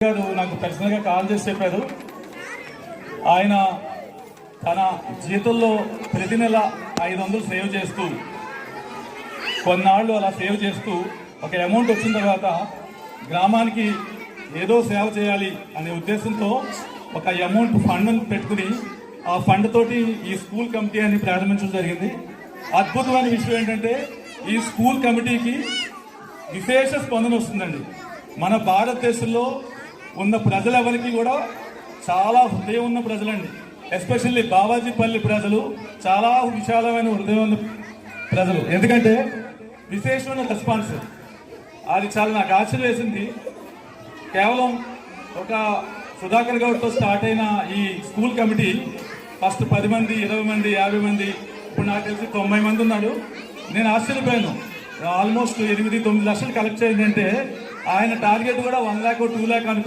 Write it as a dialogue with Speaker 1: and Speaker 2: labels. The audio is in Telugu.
Speaker 1: గారు నాకు పర్సనల్గా కాల్ చేసి చెప్పారు. ఆయన తన జీతంలో ప్రతి నెల 500 సేవ్ చేస్తూ కొన్నాళ్ళు అలా సేవ్ చేస్తూ ఒక అమౌంట్ వచ్చిన తర్వాత గ్రామానికి ఏదో సేవ చేయాలి అనే ఉద్దేశంతో ఒక అమౌంట్ ఫండ్ పెట్టుకుని ఆ ఫండ్ తోటి ఈ స్కూల్ కమిటీ అని ప్రారంభించడం జరిగింది. అద్భుతమైన విషయం ఏంటంటే ఈ స్కూల్ కమిటీకి విశేష స్పందన వస్తుందండి. మన భారతదేశంలో ఉన్న ప్రజలెవరికి కూడా చాలా హృదయం ఉన్న ప్రజలండి. ఎస్పెషల్లీ బావాజీపల్లి ప్రజలు చాలా విశాలమైన హృదయం ఉన్న ప్రజలు. ఎందుకంటే విశేషమైన రెస్పాన్స్ అది చాలా నాకు ఆశ్చర్యం వేసింది. కేవలం ఒక సుధాకర్ గౌడ్తో స్టార్ట్ అయిన ఈ స్కూల్ కమిటీ ఫస్ట్ 10 మంది, 20 మంది, 50 మంది, ఇప్పుడు నాకు తెలిసి 90 మంది ఉన్నాడు. నేను ఆశ్చర్యపోయాను. ఆల్మోస్ట్ 8-9 లక్షలు కలెక్ట్ చేయండి అంటే ఆయన టార్గెట్ కూడా 1 lakh 2 lakh అనుకుంటున్నాను.